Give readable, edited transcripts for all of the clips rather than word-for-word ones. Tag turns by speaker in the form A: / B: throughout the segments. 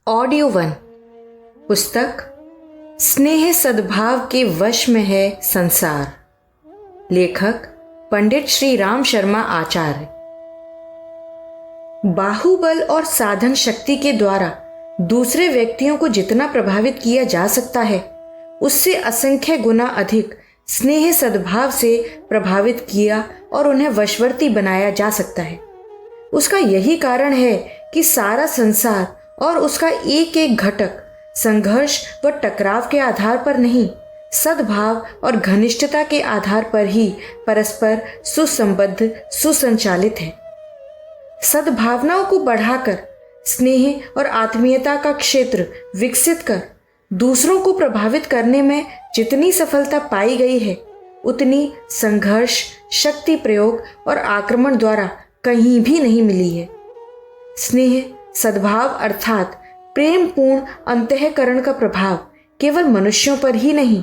A: Audio one. पुस्तक स्नेह सद्भाव के वश में है संसार। लेखक पंडित श्री राम शर्मा आचार्य। बाहुबल और साधन शक्ति के द्वारा दूसरे व्यक्तियों को जितना प्रभावित किया जा सकता है, उससे असंख्य गुना अधिक स्नेह सद्भाव से प्रभावित किया और उन्हें वशवर्ती बनाया जा सकता है। उसका यही कारण है कि सारा संसार और उसका एक एक घटक संघर्ष व टकराव के आधार पर नहीं, सद्भाव और घनिष्ठता के आधार पर ही परस्पर सुसंबद्ध सुसंचालित है। सद्भावनाओं को बढ़ाकर स्नेह और आत्मीयता का क्षेत्र विकसित कर दूसरों को प्रभावित करने में जितनी सफलता पाई गई है, उतनी संघर्ष, शक्ति प्रयोग और आक्रमण द्वारा कहीं भी नहीं मिली है। स्नेह सद्भाव अर्थात प्रेम पूर्ण अंतःकरण का प्रभाव केवल मनुष्यों पर ही नहीं,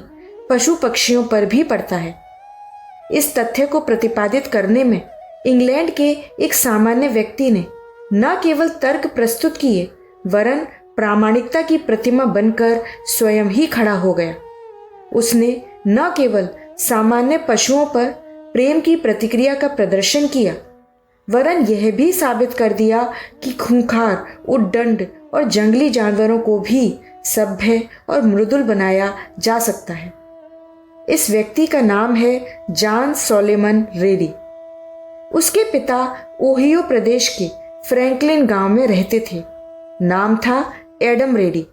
A: पशु पक्षियों पर भी पड़ता है। इस तथ्य को प्रतिपादित करने में इंग्लैंड के एक सामान्य व्यक्ति ने न केवल तर्क प्रस्तुत किए, वरन प्रामाणिकता की प्रतिमा बनकर स्वयं ही खड़ा हो गया। उसने न केवल सामान्य पशुओं पर प्रेम की प्रतिक्रिया का प्रदर्शन किया, वरन यह भी साबित कर दिया कि खूंखार, उद्दंड और जंगली जानवरों को भी सभ्य और मृदुल बनाया जा सकता है। इस व्यक्ति का नाम है जॉन सोलोमन रेडी। उसके पिता ओहियो प्रदेश के फ्रैंकलिन गांव में रहते थे। नाम था एडम रेडी।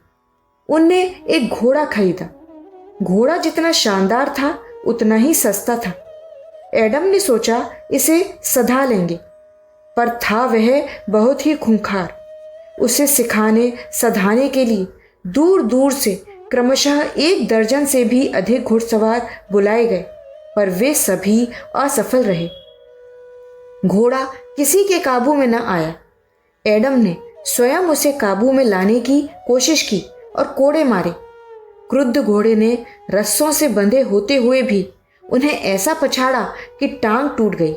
A: उनने एक घोड़ा खरीदा। घोड़ा जितना शानदार था, उतना ही सस्ता था। एडम ने सोचा इसे सधा लेंगे, पर था वह बहुत ही खूंखार। उसे सिखाने सधाने के लिए दूर दूर से क्रमशः 1 दर्जन से भी अधिक घुड़सवार बुलाए गए, पर वे सभी असफल रहे। घोड़ा किसी के काबू में न आया। एडम ने स्वयं उसे काबू में लाने की कोशिश की और कोड़े मारे। क्रुद्ध घोड़े ने रस्सों से बंधे होते हुए भी उन्हें ऐसा पछाड़ा कि टांग टूट गई।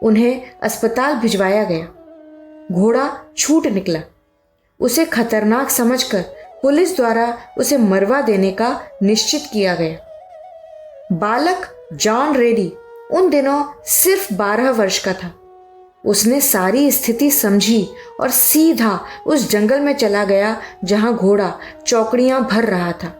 A: उन्हें अस्पताल भिजवाया गया। घोड़ा छूट निकला। उसे खतरनाक समझकर पुलिस द्वारा उसे मरवा देने का निश्चित किया गया। बालक जॉन रेडी उन दिनों सिर्फ 12 वर्ष का था। उसने सारी स्थिति समझी और सीधा उस जंगल में चला गया जहां घोड़ा चौकड़ियां भर रहा था।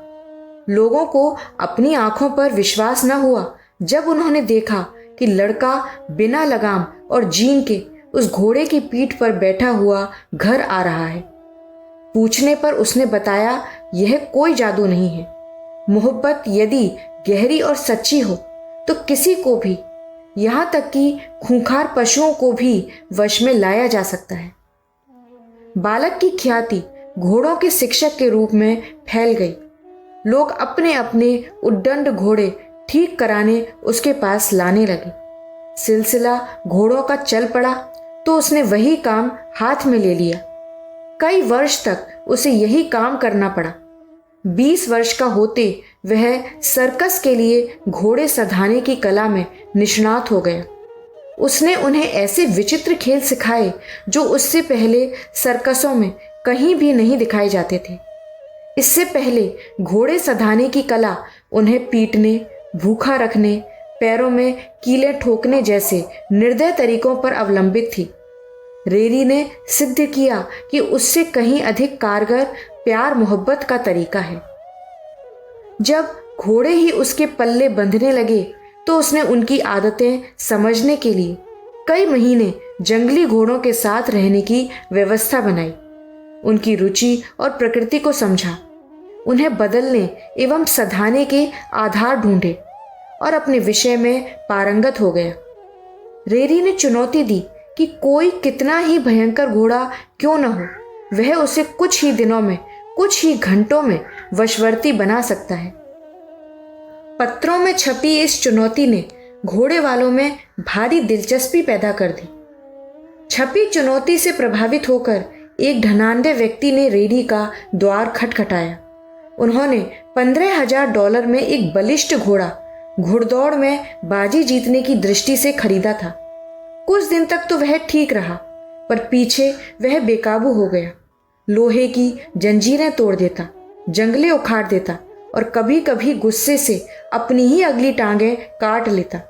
A: लोगों को अपनी आंखों पर विश्वास न हुआ जब उन्होंने देखा कि लड़का बिना लगाम और जीन के उस घोड़े की पीठ पर बैठा हुआ घर आ रहा है। पूछने पर उसने बताया, यह कोई जादू नहीं है। मोहब्बत यदि गहरी और सच्ची हो तो किसी को भी, यहां तक कि खूंखार पशुओं को भी वश में लाया जा सकता है। बालक की ख्याति घोड़ों के शिक्षक के रूप में फैल गई। लोग अपने अपने उद्दंड घोड़े ठीक कराने उसके पास लाने लगे। सिलसिला घोड़ों का चल पड़ा तो उसने वही काम हाथ में ले लिया। कई वर्ष तक उसे यही काम करना पड़ा। 20 वर्ष का होते वह सर्कस के लिए घोड़े सधाने की कला में निष्णात हो गया। उसने उन्हें ऐसे विचित्र खेल सिखाए जो उससे पहले सर्कसों में कहीं भी नहीं दिखाए जाते थे। इससे पहले घोड़े सधाने की कला उन्हें पीटने, भूखा रखने, पैरों में कीले ठोकने जैसे निर्दय तरीकों पर अवलंबित थी। रेडी ने सिद्ध किया कि उससे कहीं अधिक कारगर प्यार मोहब्बत का तरीका है। जब घोड़े ही उसके पल्ले बंधने लगे तो उसने उनकी आदतें समझने के लिए कई महीने जंगली घोड़ों के साथ रहने की व्यवस्था बनाई। उनकी रुचि और प्रकृति को समझा, उन्हें बदलने एवं सधाने के आधार ढूंढे और अपने विषय में पारंगत हो गया। रेडी ने चुनौती दी कि कोई कितना ही भयंकर घोड़ा क्यों न हो, वह उसे कुछ ही दिनों में, कुछ ही घंटों में वशवर्ती बना सकता है। पत्रों में छपी इस चुनौती ने घोड़े वालों में भारी दिलचस्पी पैदा कर दी। छपी चुनौती से प्रभावित होकर एक धनाढ्य व्यक्ति ने रेडी का द्वार खटखटाया। उन्होंने $15,000 में एक बलिष्ठ घोड़ा घुड़दौड़ में बाजी जीतने की दृष्टि से खरीदा था। कुछ दिन तक तो वह ठीक रहा, पर पीछे वह बेकाबू हो गया। लोहे की जंजीरें तोड़ देता, जंगले उखाड़ देता और कभी कभी गुस्से से अपनी ही अगली टांगें काट लेता।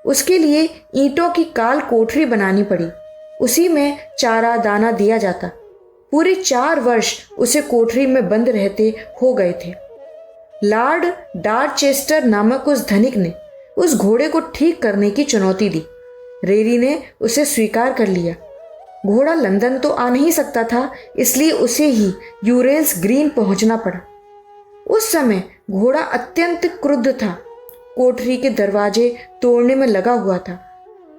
A: उसके लिए ईंटों की काल कोठरी बनानी पड़ी, उसी में चारा दाना दिया जाता। पूरे 4 वर्ष उसे कोठरी में बंद रहते हो गए थे। लॉर्ड डारचेस्टर नामक उस धनिक ने उस घोड़े को ठीक करने की चुनौती दी। रेरी ने उसे स्वीकार कर लिया। घोड़ा लंदन तो आ नहीं सकता था, इसलिए उसे ही यूरेल्स ग्रीन पहुंचना पड़ा। उस समय घोड़ा अत्यंत क्रुद्ध था, कोठरी के दरवाजे तोड़ने में लगा हुआ था।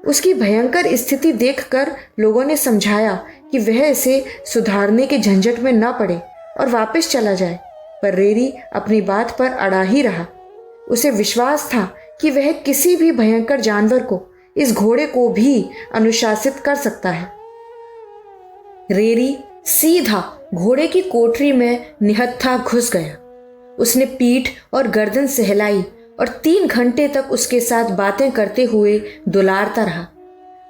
A: उसकी भयंकर स्थिति देखकर लोगों ने समझाया कि वह इसे सुधारने के झंझट में न पड़े और वापस चला जाए, पर रेरी अपनी बात पर अड़ा ही रहा। उसे विश्वास था कि वह किसी भी भयंकर जानवर को, इस घोड़े को भी अनुशासित कर सकता है। रेरी सीधा घोड़े की कोठरी में निहत्था घुस गया। उसने पीठ और गर्दन सहलाई और 3 घंटे तक उसके साथ बातें करते हुए दुलारता रहा।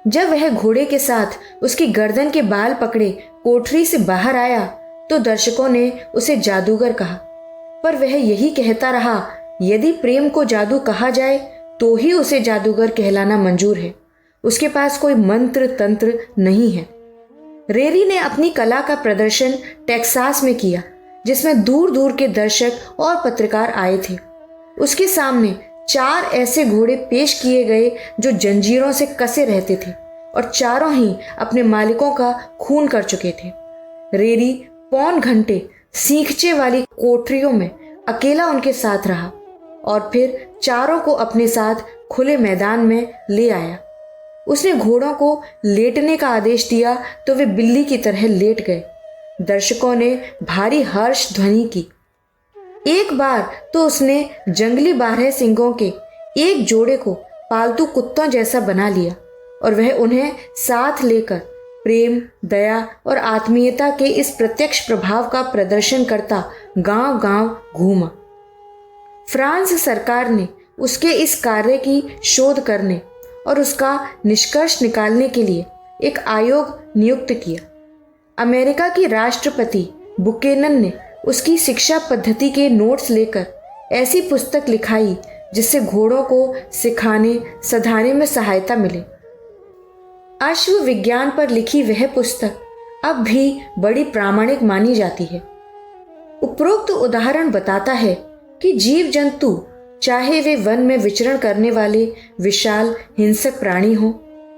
A: जब वह घोड़े के साथ उसकी गर्दन के बाल पकड़े कोठरी से बाहर आया तो दर्शकों ने उसे जादूगर कहा, पर वह यही कहता रहा, यदि प्रेम को जादू कहा जाए तो ही उसे जादूगर कहलाना मंजूर है। उसके पास कोई मंत्र तंत्र नहीं है। रेरी ने अपनी कला का प्रदर्शन टेक्सास में किया, जिसमें दूर दूर के दर्शक और पत्रकार आए थे। उसके सामने 4 ऐसे घोड़े पेश किए गए जो जंजीरों से कसे रहते थे और चारों ही अपने मालिकों का खून कर चुके थे। रेरी पौन घंटे सींखचे वाली कोठरियों में अकेला उनके साथ रहा और फिर चारों को अपने साथ खुले मैदान में ले आया। उसने घोड़ों को लेटने का आदेश दिया तो वे बिल्ली की तरह लेट गए। दर्शकों ने भारी हर्ष ध्वनि की। एक बार तो उसने जंगली 12 सिंगों के एक जोड़े को पालतू कुत्तों जैसा बना लिया और वह उन्हें साथ लेकर प्रेम, दया और आत्मीयता के इस प्रत्यक्ष प्रभाव का प्रदर्शन करता गांव-गांव घूमा। फ्रांस सरकार ने उसके इस कार्य की शोध करने और उसका निष्कर्ष निकालने के लिए एक आयोग नियुक्त किया। अमेरिका की राष्ट्रपति बुकेनन ने उसकी शिक्षा पद्धति के नोट्स लेकर ऐसी पुस्तक लिखाई जिससे घोड़ों को सिखाने सधाने में सहायता मिले। अश्व विज्ञान पर लिखी वह पुस्तक अब भी बड़ी प्रामाणिक मानी जाती है। उपरोक्त उदाहरण बताता है कि जीव जंतु, चाहे वे वन में विचरण करने वाले विशाल हिंसक प्राणी हों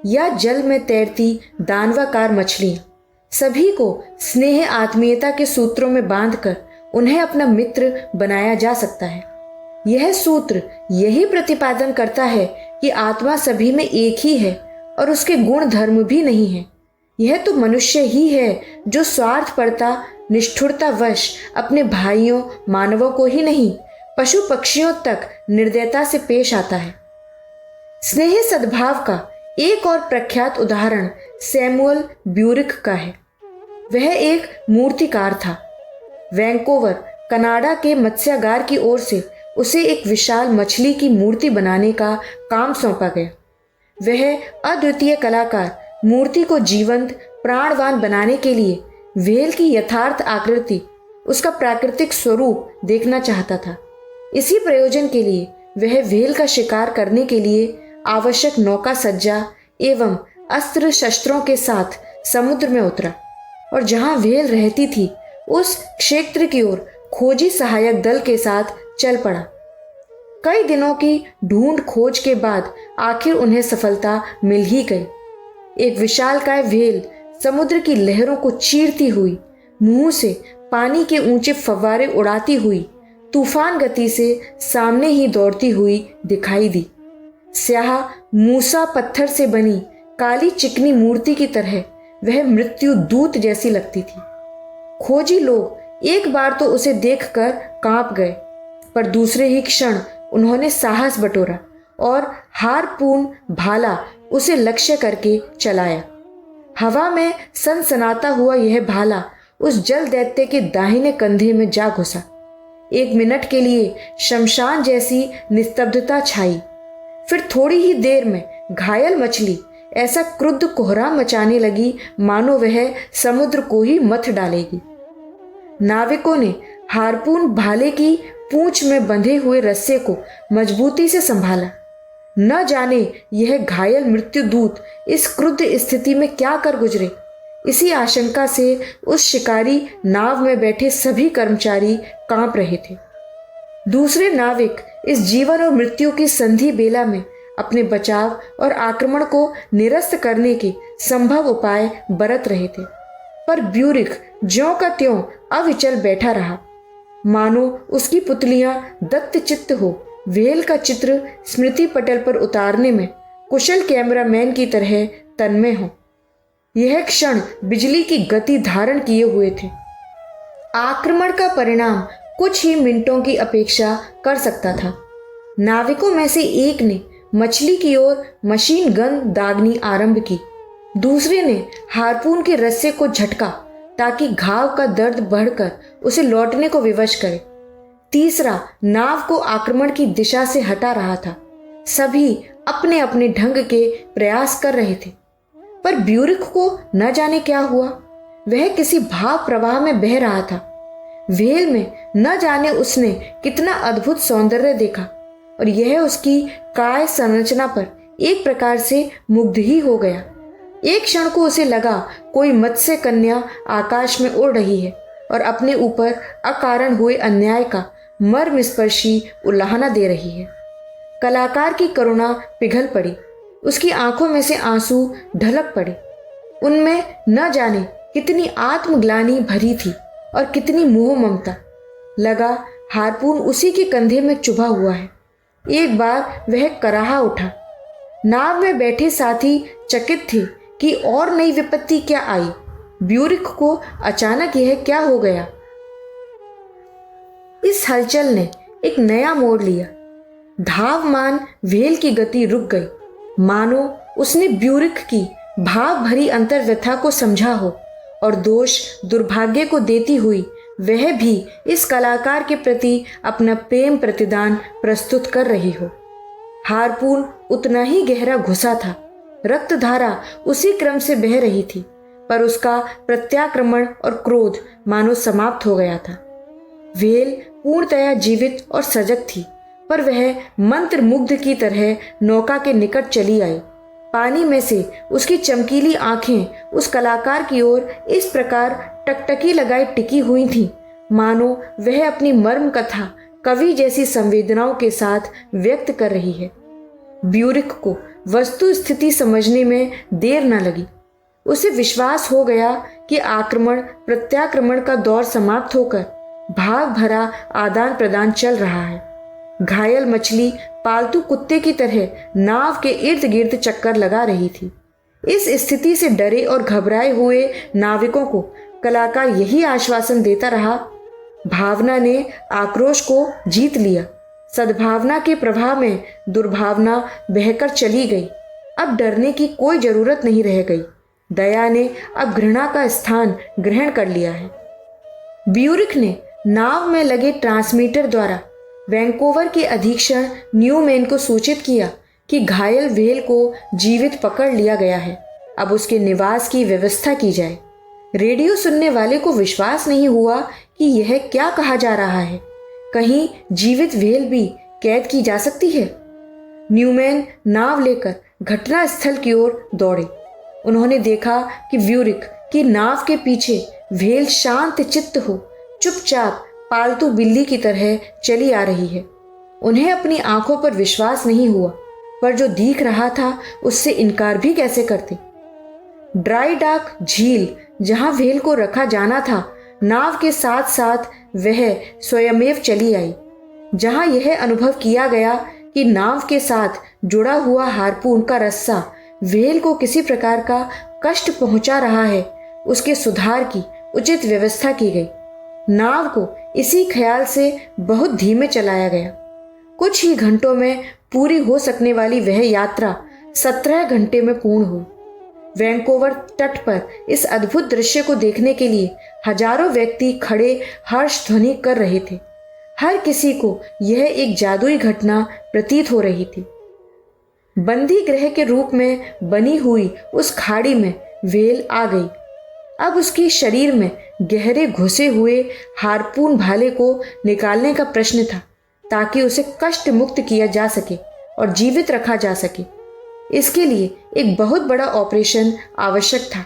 A: या जल में तैरती दानवाकार मछलियां, सभी को स्नेह आत्मीयता के सूत्रों में बांधकर उन्हें अपना मित्र बनाया जा सकता है। यह सूत्र यही प्रतिपादन करता है कि आत्मा सभी में एक ही है और उसके गुण धर्म भी नहीं है। यह तो मनुष्य ही है जो स्वार्थपरता, निष्ठुरतावश अपने भाइयों मानवों को ही नहीं, पशु पक्षियों तक निर्दयता से पेश आता है। स्नेह सद्भाव का एक और प्रख्यात उदाहरण सैमुअल ब्यूरिक का है। वह एक मूर्तिकार था। वैंकोवर, कनाडा के मत्स्यागार की ओर से उसे एक विशाल मछली की मूर्ति बनाने का काम सौंपा गया। वह अद्वितीय कलाकार मूर्ति को जीवंत, प्राणवान बनाने के लिए व्हेल की यथार्थ आकृति, उसका प्राकृतिक स्वरूप देखना चाहता था। इसी प्रयोजन के लिए वह व्हेल का शिकार करने के लिए आवश्यक नौका सज्जा एवं अस्त्र शस्त्रों के साथ समुद्र में उतरा और जहां व्हेल रहती थी उस क्षेत्र की ओर खोजी सहायक दल के साथ चल पड़ा। कई दिनों की ढूंढ खोज के बाद आखिर उन्हें सफलता मिल ही गई। एक विशालकाय व्हेल समुद्र की लहरों को चीरती हुई, मुंह से पानी के ऊंचे फव्वारे उड़ाती हुई, तूफान गति से सामने ही दौड़ती हुई दिखाई दी। स्याह मूसा पत्थर से बनी काली चिकनी मूर्ति की तरह वह मृत्यु दूत जैसी लगती थी। खोजी लोग एक बार तो उसे देखकर कांप गए, पर दूसरे ही क्षण उन्होंने साहस बटोरा और हारपून भाला उसे लक्ष्य करके चलाया। हवा में सनसनाता हुआ यह भाला उस जल दैत्य के दाहिने कंधे में जा घुसा। 1 मिनट के लिए शमशान जैसी निस्तब्धता छाई। फिर थोड़ी ही देर में घायल मछली ऐसा क्रुद्ध कोहराम मचाने लगी मानो वह समुद्र को ही मथ डालेगी। नाविकों ने हार्पून भाले की पूंछ में बंधे हुए रस्से को मजबूती से संभाला। न जाने यह घायल मृत्युदूत इस क्रुद्ध स्थिति में क्या कर गुजरे। इसी आशंका से उस शिकारी नाव में बैठे सभी कर्मचारी कांप रहे थे। दूसरे नाविक इस जीवन और मृत्यु की संधि बेला में अपने बचाव और आक्रमण को निरस्त करने के संभव उपाय बरत रहे थे, पर ब्यूरिख ज्यों का त्यों अविचल बैठा रहा, मानो उसकी पुतलियां दत्तचित्त हो व्हेल का चित्र स्मृति पटल पर उतारने में कुशल कैमरामैन की तरह तन्मय हो। यह क्षण बिजली की गति धारण किए हुए थे। आक्रमण का परिणाम कुछ ही मिनटों की अपेक्षा कर सकता था। नाविकों में से एक ने मछली की ओर मशीन गन दागनी आरंभ की। दूसरे ने हार्पून के रस्से को झटका ताकि घाव का दर्द बढ़कर उसे लौटने को विवश करे। तीसरा नाव को आक्रमण की दिशा से हटा रहा था। सभी अपने अपने ढंग के प्रयास कर रहे थे, पर ब्यूरिख को न जाने क्या हुआ। वह किसी भाव प्रवाह में बह रहा था। व्हेल में न जाने उसने कितना अद्भुत सौंदर्य देखा और यह उसकी काय संरचना पर एक प्रकार से मुग्ध ही हो गया। एक क्षण को उसे लगा कोई मत्स्य कन्या आकाश में उड़ रही है और अपने ऊपर अकारण हुए अन्याय का मर्मस्पर्शी उल्लाहना दे रही है। कलाकार की करुणा पिघल पड़ी, उसकी आंखों में से आंसू ढलक पड़े। उनमें न जाने कितनी आत्मग्लानि भरी थी और कितनी मोह ममता। लगा हार्पून उसी के कंधे में चुभा हुआ है। एक बार वह कराहा उठा। नाव में बैठे साथी चकित थे कि और नई विपत्ति क्या आई। ब्यूरिख को अचानक यह क्या हो गया। इस हलचल ने एक नया मोड़ लिया। धावमान व्हेल की गति रुक गई, मानो उसने ब्यूरिख की भाव भरी अंतर्व्यथा को समझा हो और दोष दुर्भाग्य को देती हुई वह भी इस कलाकार के प्रति अपना प्रेम प्रतिदान प्रस्तुत कर रही हो। हार्पून उतना ही गहरा घुसा था। रक्तधारा उसी क्रम से बह रही थी, पर उसका प्रत्याक्रमण और क्रोध मानो समाप्त हो गया था। व्हेल पूर्णतया जीवित और सजग थी, पर वह मंत्र मुग्ध की तरह नौका के निकट चली आई। पानी में से उसकी चमकीली आंखें उस कलाकार की ओर इस प्रकार टकटकी लगाए टिकी हुई थीं, मानो वह अपनी मर्म कथा कवि जैसी संवेदनाओं के साथ व्यक्त कर रही है। ब्यूरिख को वस्तु स्थिति समझने में देर न लगी। उसे विश्वास हो गया कि आक्रमण प्रत्याक्रमण का दौर समाप्त होकर भाव भरा आदान प्रदान चल रहा है। घायल मछली पालतू कुत्ते की तरह नाव के इर्द गिर्द चक्कर लगा रही थी। इस स्थिति से डरे और घबराए हुए नाविकों को कलाकार यही आश्वासन देता रहा। भावना ने आक्रोश को जीत लिया। सद्भावना के प्रभाव में दुर्भावना बहकर चली गई। अब डरने की कोई जरूरत नहीं रह गई। दया ने अब घृणा का स्थान ग्रहण कर लिया है। ब्यूरिख ने नाव में लगे ट्रांसमीटर द्वारा वैंकोवर के अधीक्षण न्यूमैन को सूचित किया कि घायल व्हेल को जीवित पकड़ लिया गया है। अब उसके निवास की व्यवस्था की जाए। रेडियो सुनने वाले को विश्वास नहीं हुआ कि यह क्या कहा जा रहा है। कहीं जीवित व्हेल भी कैद की जा सकती है। न्यूमैन नाव लेकर घटना स्थल की ओर दौड़े। उन्होंने देखा कि ब्यूरिख की नाव के पीछे व्हेल शांत चित्त हो चुपचाप पालतू बिल्ली की तरह चली आ रही है। उन्हें अपनी आंखों पर विश्वास नहीं हुआ, पर जो दिख रहा था उससे इनकार भी कैसे करते। ड्राई डॉक झील जहां व्हेल को रखा जाना था, नाव के साथ साथ वह स्वयमेव चली आई। जहां यह अनुभव किया गया कि नाव के साथ जुड़ा हुआ हार्पून का रस्सा व्हेल को किसी प्रकार का कष्ट पहुंचा रहा है, उसके सुधार की उचित व्यवस्था की गई। नाव को इसी ख्याल से बहुत धीमे चलाया गया। कुछ ही घंटों में पूरी हो सकने वाली वह यात्रा 17 घंटे में पूर्ण हुई। वैंकोवर तट पर इस अद्भुत दृश्य को देखने के लिए हजारों व्यक्ति खड़े हर्ष ध्वनि कर रहे थे। हर किसी को यह एक जादुई घटना प्रतीत हो रही थी। बंदी गृह के रूप में बनी हुई उस खाड़ी में व्हेल आ गई। अब उसके शरीर में गहरे घुसे हुए हार्पून भाले को निकालने का प्रश्न था, ताकि उसे कष्ट मुक्त किया जा सके और जीवित रखा जा सके। इसके लिए एक बहुत बड़ा ऑपरेशन आवश्यक था।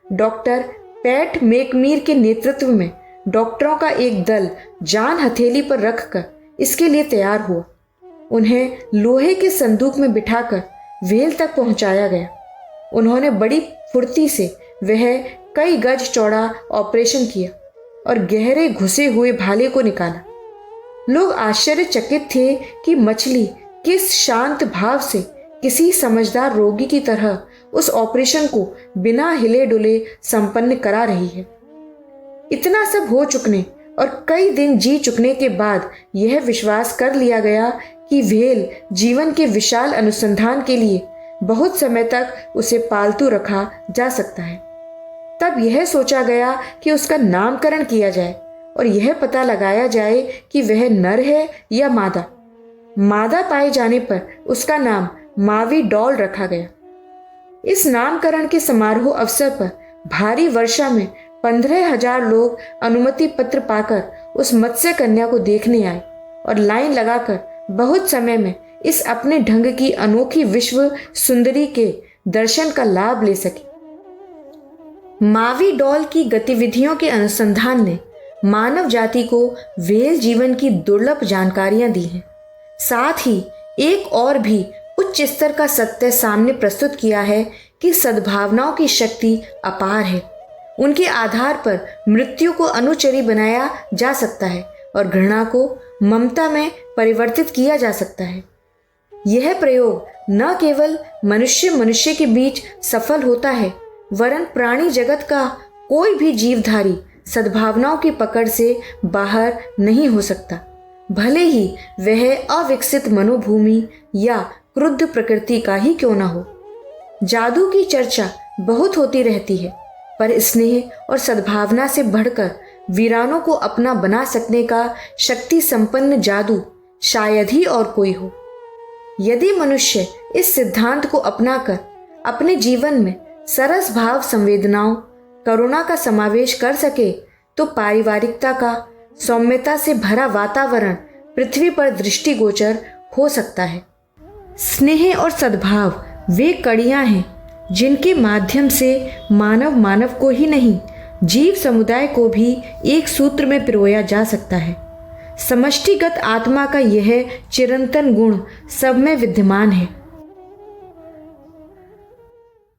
A: डॉक्टर पैट मेकमीर के नेतृत्व में डॉक्टरों का एक दल जान हथेली पर रखकर इसके लिए तैयार हुआ। उन्हें लोहे के संदूक में बिठाकर व्हेल तक पहुंचाया गया। उन्होंने बड़ी फुर्ती से वह कई गज चौड़ा ऑपरेशन किया और गहरे घुसे हुए भाले को निकाला। लोग आश्चर्यचकित थे कि मछली किस शांत भाव से किसी समझदार रोगी की तरह उस ऑपरेशन को बिना हिले डुले संपन्न करा रही है। इतना सब हो चुकने और कई दिन जी चुकने के बाद यह विश्वास कर लिया गया कि व्हेल जीवन के विशाल अनुसंधान के लिए बहुत समय तक उसे पालतू रखा जा सकता है। तब यह सोचा गया कि उसका नामकरण किया जाए और यह पता लगाया जाए कि वह नर है या मादा। मादा पाए जाने पर उसका नाम मावी डॉल रखा गया। इस नामकरण के समारोह अवसर पर भारी वर्षा में 15,000 लोग अनुमति पत्र पाकर उस मत्स्य कन्या को देखने आए और लाइन लगाकर बहुत समय में इस अपने ढंग की अनोखी विश्व सुंदरी के दर्शन का लाभ ले सके। मावी डॉल की गतिविधियों के अनुसंधान ने मानव जाति को व्हेल जीवन की दुर्लभ जानकारियां दी हैं। साथ ही एक और भी उच्च स्तर का सत्य सामने प्रस्तुत किया है कि सद्भावनाओं की शक्ति अपार है। उनके आधार पर मृत्यु को अनुचरी बनाया जा सकता है और घृणा को ममता में परिवर्तित किया जा सकता है। यह प्रयोग न केवल मनुष्य मनुष्य के बीच सफल होता है, वरन प्राणी जगत का कोई भी जीवधारी सद्भावनाओं की पकड़ से बाहर नहीं हो सकता, भले ही वह अविकसित मनोभूमि या क्रुद्ध प्रकृति का ही क्यों न हो। जादू की चर्चा बहुत होती रहती है, पर स्नेह और सद्भावना से बढ़कर वीरानों को अपना बना सकने का शक्ति संपन्न जादू शायद ही और कोई हो। यदि मनुष्य इस सिद्धांत को अपनाकर अपने जीवन में सरस भाव संवेदनाओं करुणा का समावेश कर सके तो पारिवारिकता का सौम्यता से भरा वातावरण पृथ्वी पर दृष्टिगोचर हो सकता है। स्नेह और सद्भाव वे कड़ियां हैं जिनके माध्यम से मानव मानव को ही नहीं, जीव समुदाय को भी एक सूत्र में पिरोया जा सकता है। समष्टिगत आत्मा का यह चिरंतन गुण सब में विद्यमान है।